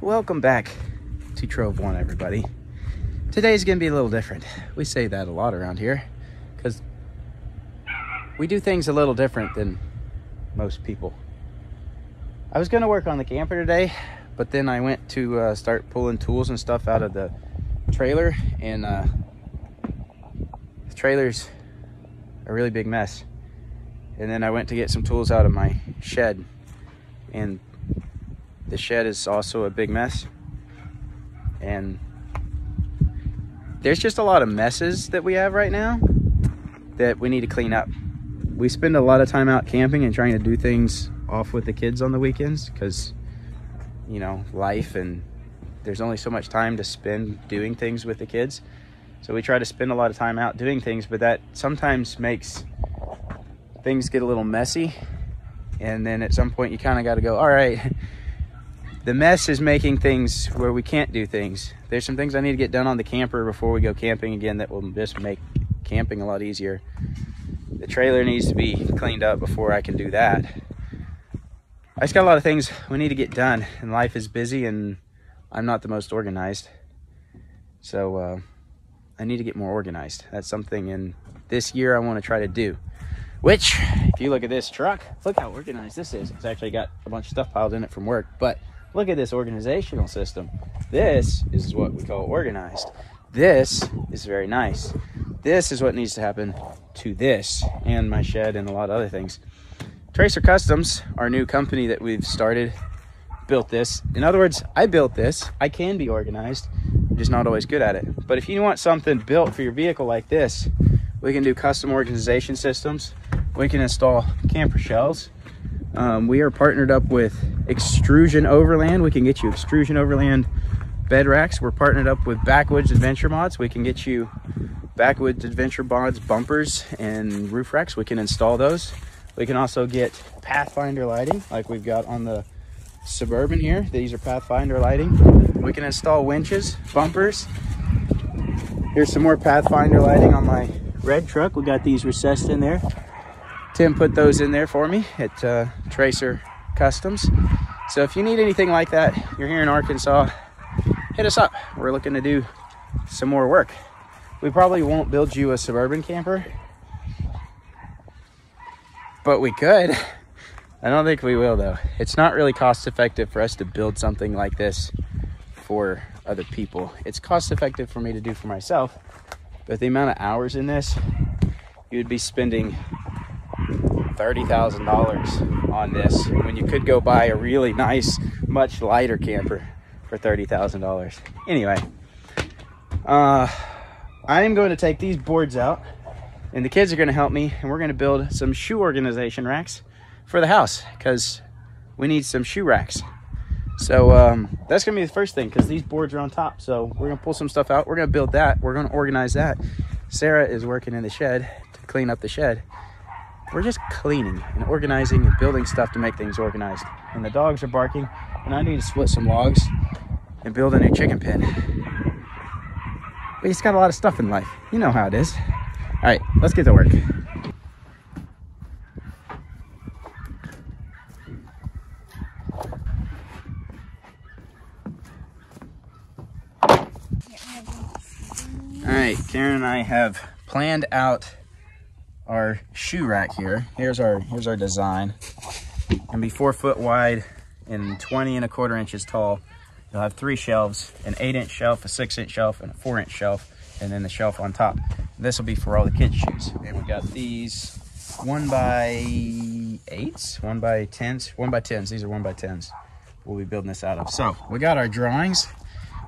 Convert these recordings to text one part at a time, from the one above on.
Welcome back to Trove One, everybody. Today's gonna be a little different. We say that a lot around here because we do things a little different than most people. I was gonna work on the camper today, but then I went to start pulling tools and stuff out of the trailer, and the trailer's a really big mess. And then I went to get some tools out of my shed, and the shed is also a big mess. And there's just a lot of messes that we have right now that we need to clean up. We spend a lot of time out camping and trying to do things off with the kids on the weekends because, you know, life, and there's only so much time to spend doing things with the kids. So we try to spend a lot of time out doing things, but that sometimes makes things get a little messy. And then at some point you kind of got to go, all right, the mess is making things where we can't do things. There's some things I need to get done on the camper before we go camping again that will just make camping a lot easier. The trailer needs to be cleaned up before I can do that. I just got a lot of things we need to get done, and life is busy and I'm not the most organized. So I need to get more organized. That's something in this year I want to try to do. Which, if you look at this truck, look how organized this is. It's actually got a bunch of stuff piled in it from work, but look at this organizational system. This is what we call organized. This is very nice. This is what needs to happen to this and my shed and a lot of other things. Tracer Customs, our new company that we've started, built this. In other words, I built this. I can be organized. I'm just not always good at it. But if you want something built for your vehicle like this, we can do custom organization systems. We can install camper shelves. We are partnered up with Extrusion Overland. We can get you Extrusion Overland bed racks. We're partnered up with Backwoods Adventure Mods. We can get you Backwoods Adventure Mods bumpers and roof racks. We can install those. We can also get Pathfinder lighting like we've got on the Suburban here. These are Pathfinder lighting. We can install winches, bumpers. Here's some more Pathfinder lighting on my red truck. We got these recessed in there. Tim put those in there for me at Tracer Customs. So if you need anything like that, you're here in Arkansas, hit us up. We're looking to do some more work. We probably won't build you a Suburban camper, but we could. I don't think we will though. It's not really cost effective for us to build something like this for other people. It's cost effective for me to do for myself, but the amount of hours in this, you'd be spending $30,000 on this when you could go buy a really nice, much lighter camper for $30,000. Anyway, I am going to take these boards out, and the kids are going to help me, and we're going to build some shoe organization racks for the house because we need some shoe racks. So that's going to be the first thing because these boards are on top. So we're going to pull some stuff out. We're going to build that. We're going to organize that. Sarah is working in the shed to clean up the shed. We're just cleaning and organizing and building stuff to make things organized. And the dogs are barking, and I need to split some logs and build a new chicken pen. We just got a lot of stuff in life. You know how it is. All right, let's get to work. All right, Karen and I have planned out our shoe rack here. Here's our design. And be 4 foot wide and 20 1/4 inches tall. You'll have 3 shelves, an 8-inch shelf, a 6-inch shelf, and a 4-inch shelf, and then the shelf on top. This will be for all the kids' shoes. And we got these 1x8s, 1x10s, 1x10s. These are 1x10s. We'll be building this out of. So we got our drawings.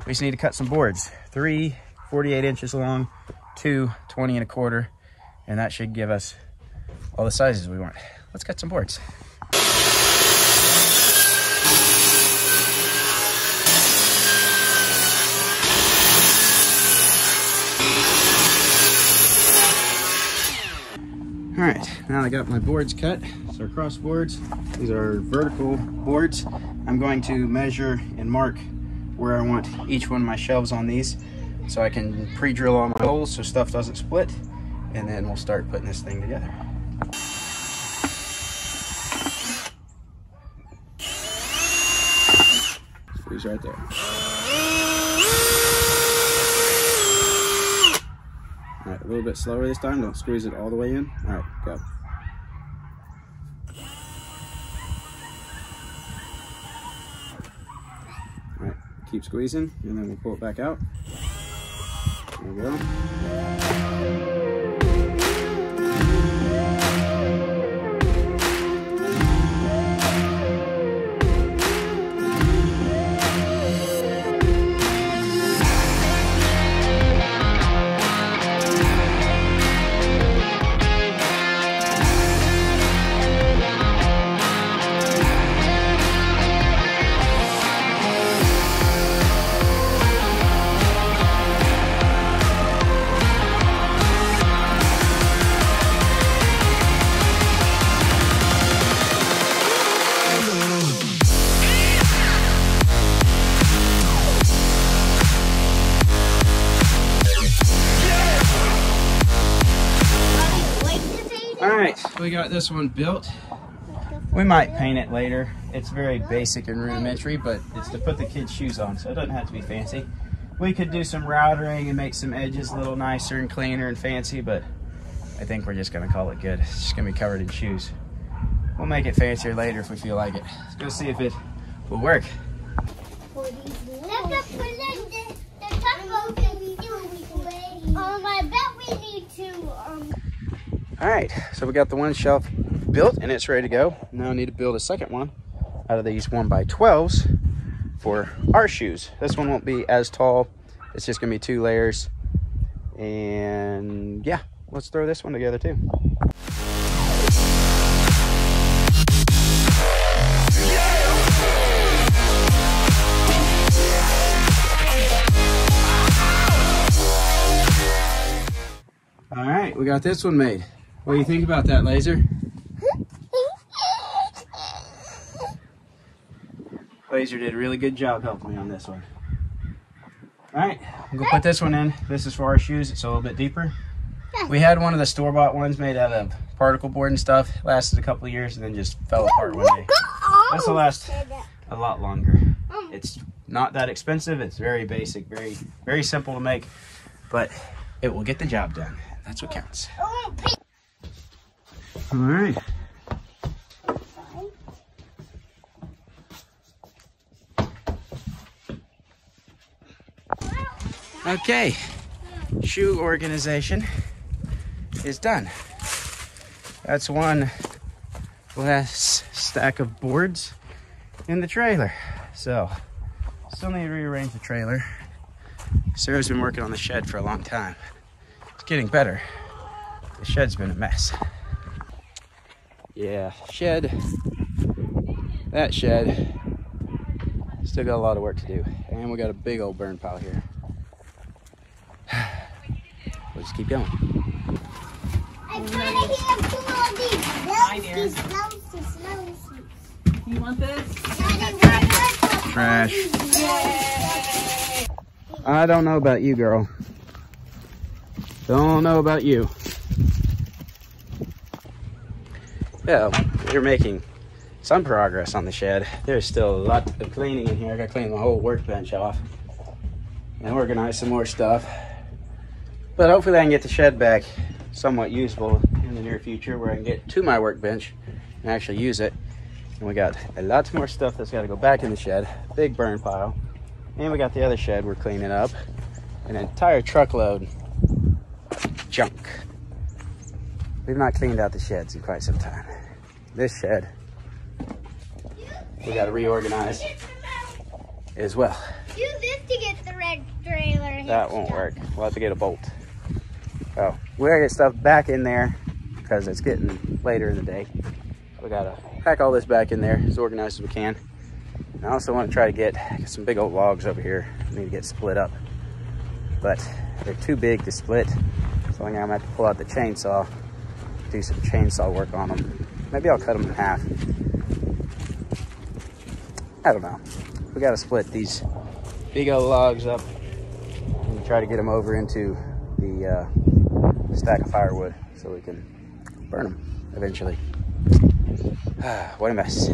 We just need to cut some boards. 3 48 inches long, 2 20 1/4. And that should give us all the sizes we want. Let's cut some boards. All right, now I got my boards cut. So cross boards, these are vertical boards. I'm going to measure and mark where I want each one of my shelves on these so I can pre-drill all my holes so stuff doesn't split. And then we'll start putting this thing together. Squeeze right there. All right, a little bit slower this time. Don't squeeze it all the way in. All right, go. All right, keep squeezing, and then we'll pull it back out. There we go. Alright, we got this one built. We might paint it later. It's very basic and rudimentary, but it's to put the kids' shoes on, so it doesn't have to be fancy. We could do some routering and make some edges a little nicer and cleaner and fancy, but I think we're just going to call it good. It's just going to be covered in shoes. We'll make it fancier later if we feel like it. Let's go see if it will work. I bet we need to All right, so we got the one shelf built and it's ready to go. Now I need to build a second one out of these 1x12s for our shoes. This one won't be as tall. It's just gonna be 2 layers. And yeah, let's throw this one together too. All right, we got this one made. What do you think about that, Laser? Laser did a really good job helping me on this one. All right, I'm gonna put this one in. This is for our shoes. It's a little bit deeper. We had one of the store-bought ones made out of particle board and stuff. It lasted a couple of years and then just fell apart one day. This will last a lot longer. It's not that expensive. It's very basic, very simple to make, but it will get the job done. That's what counts. All right. Okay, shoe organization is done. That's one less stack of boards in the trailer. So, still need to rearrange the trailer. Sarah's been working on the shed for a long time. It's getting better. The shed's been a mess. Yeah, shed, that shed, still got a lot of work to do. And we got a big old burn pile here. We'll just keep going. I'm trying to hear 2 of these. You want this? Trash. I don't know about you, girl. Don't know about you. Yeah, we're making some progress on the shed. There's still a lot of cleaning in here. I gotta clean the whole workbench off and organize some more stuff. But hopefully I can get the shed back somewhat usable in the near future where I can get to my workbench and actually use it. And we got a lot more stuff that's got to go back in the shed. Big burn pile. And we got the other shed we're cleaning up. An entire truckload of junk. We've not cleaned out the sheds in quite some time. This shed, we got to reorganize as well. Use this to get the red trailer. That won't work. We'll have to get a bolt. Oh, we gotta get stuff back in there because it's getting later in the day. We gotta pack all this back in there as organized as we can. And I also want to try to get some big old logs over here. I need to get split up, but they're too big to split. So I'm gonna have to pull out the chainsaw, do some chainsaw work on them. Maybe I'll cut them in half. I don't know. We gotta split these big old logs up and try to get them over into the stack of firewood so we can burn them eventually. What a mess.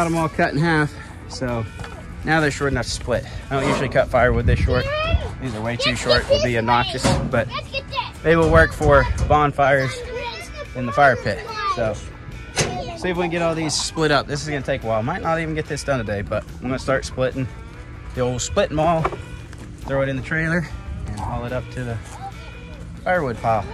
got them all cut in half, so now they're short enough to split. I don't usually cut firewood this short. These are way too short. It will be obnoxious, but they will work for bonfires in the fire pit. So see if we can get all these split up. This is gonna take a while. Might not even get this done today, but I'm gonna start splitting the old split maul, throw it in the trailer, and haul it up to the firewood pile.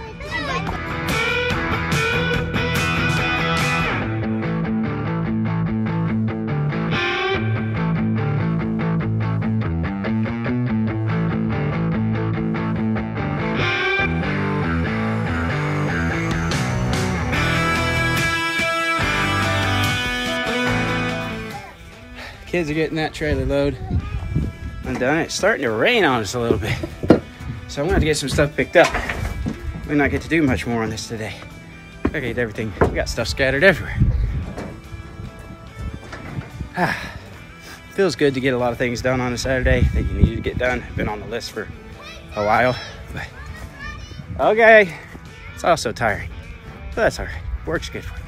Kids are getting that trailer load undone. It's starting to rain on us a little bit, so I'm gonna have to get some stuff picked up. We not get to do much more on this today. I get everything. We got stuff scattered everywhere. Feels good to get a lot of things done on a Saturday that you needed to get done. Been on the list for a while, but okay. It's also tiring, but that's all right. Works good for you.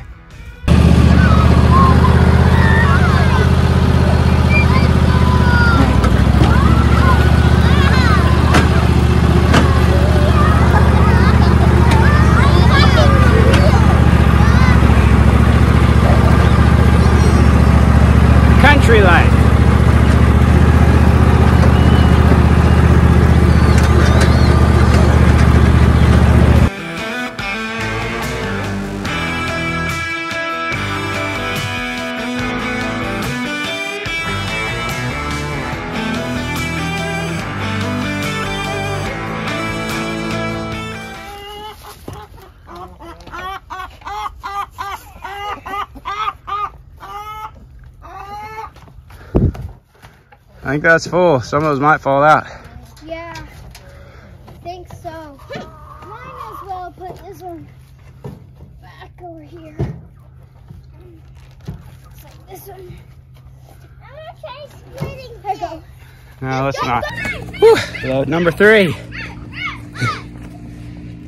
Country life. I think that's full. Some of those might fall out. Yeah, I think so. Might as well put this one back over here. It's like this one. I'm gonna try splitting. There you go. No, let's not. Whew. Load number 3.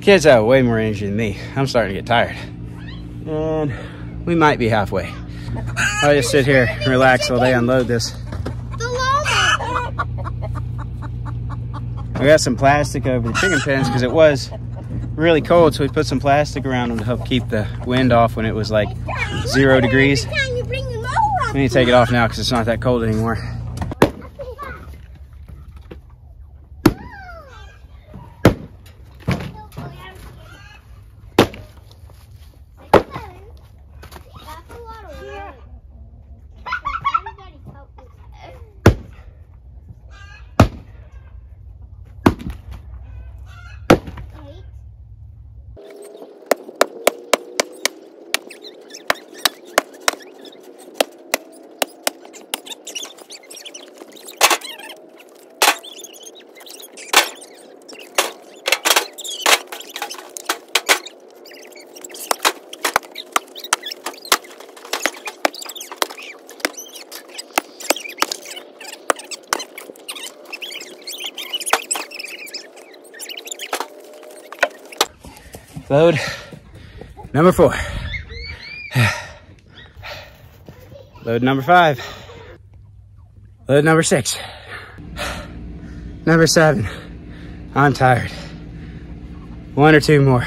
Kids have way more energy than me. I'm starting to get tired. And we might be halfway. I'll just sit here and relax while they unload this. We got some plastic over the chicken pens because it was really cold, so we put some plastic around them to help keep the wind off when it was like 0 degrees. We need to take it off now because it's not that cold anymore. Load number 4. Load number 5. Load number 6. Number 7. I'm tired. 1 or 2 more.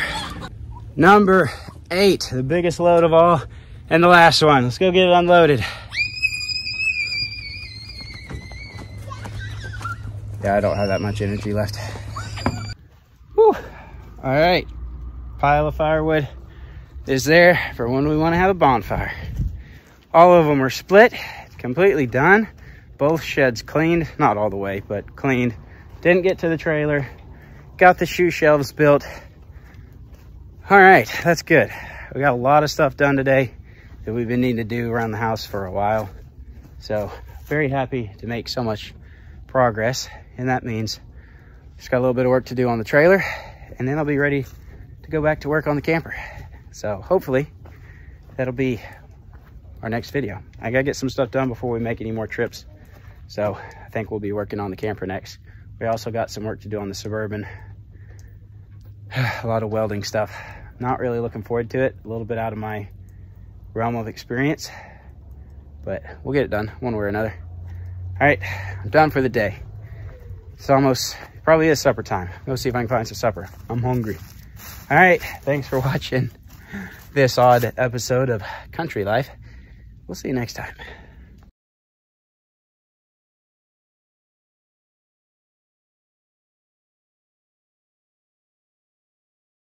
Number 8, the biggest load of all, and the last one. Let's go get it unloaded. Yeah, I don't have that much energy left. Whew. All right. Pile of firewood is there for when we want to have a bonfire. All of them are split, completely done. Both sheds cleaned, not all the way, but cleaned. Didn't get to the trailer. Got the shoe shelves built. All right, that's good. We got a lot of stuff done today that we've been needing to do around the house for a while. So very happy to make so much progress. And that means just got a little bit of work to do on the trailer, and then I'll be ready to go back to work on the camper. So hopefully that'll be our next video. I gotta get some stuff done before we make any more trips. So I think we'll be working on the camper next. We also got some work to do on the Suburban. A lot of welding stuff. Not really looking forward to it. A little bit out of my realm of experience, but we'll get it done one way or another. All right, I'm done for the day. It's almost, probably is supper time. Go see if I can find some supper. I'm hungry. All right, thanks for watching this odd episode of Country Life. We'll see you next time.